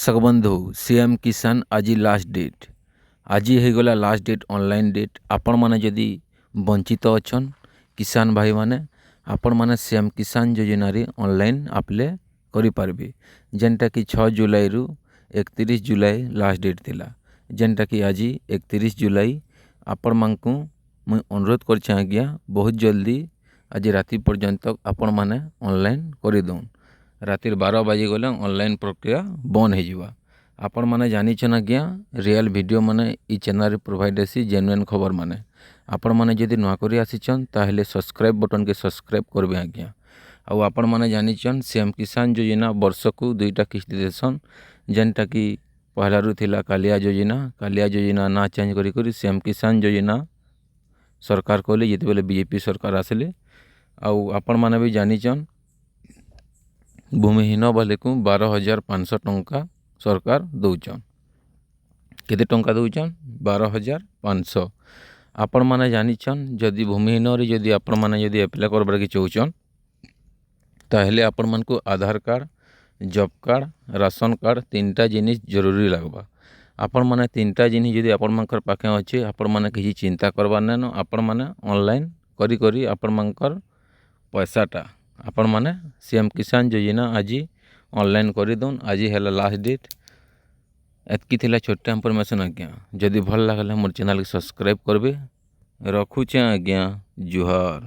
सकबंधु CM किसान आज last date आज होगला लास्ट डेट ऑनलाइन डेट आपण माने जदि वंचित अछन किसान भाई माने आपण माने सीएम किसान योजना रे ऑनलाइन अप्लाई करि पारबे जेनटा कि 6 जुलाई रु 31 जुलाई लास्ट डेट थिला जेनटा कि आज 31 जुलाई आपण मानकु मुई अनुरोध करछे आज्ञा बहुत जल्दी आज राति पर्यंत आपण माने ऑनलाइन करि दउन राति 12 बाजी गले ऑनलाइन प्रक्रिया बंद हो जावा। आपण माने जानिछन आज्ञा रियल वीडियो माने ई चैनल प्रोवाइड आसी जेन्युइन खबर माने आपण माने जदि नुआ करी आसीछन ताहेले सब्सक्राइब बटन के सब्सक्राइब करबे आज्ञा। आउ आपण माने जानिछन सीएम किसान योजना वर्ष को दुईटा किस्ती देसन जेनटा कि पहला रु थिला कालिया योजना ना चेंज करी करी सीएम किसान योजना सरकार कहले जेतेबेले बीजेपी सरकार आसले। आउ आपण माने भी जानिछन भूमिहीन बाले को 12,500 टंका सरकार दौचन केते टंका दौचन 12,500। आपण माने जानिछन जदि भूमिहीन रे जदि आपण माने जदि अप्लाई करबार के चाहछन ताहेले आपण मन को Aadhaar card job card ration card तीनटा जिनिस जरूरी लागबा। आपण माने तीनटा जिनिस जदि आपण मनकर पाखे अछि आपण माने किछि चिंता करबार नै न आपण माने ऑनलाइन करी करी आपण मनकर पैसाटा आपण माने सीएम किसान योजना आज ऑनलाइन कर दौन आज है लास्ट डेट एतकी थिला छोटा इनफॉरमेशन आज्ञा जदि भल लागला मोर चैनल के सब्सक्राइब करबे रखुचे आज्ञा जुहार।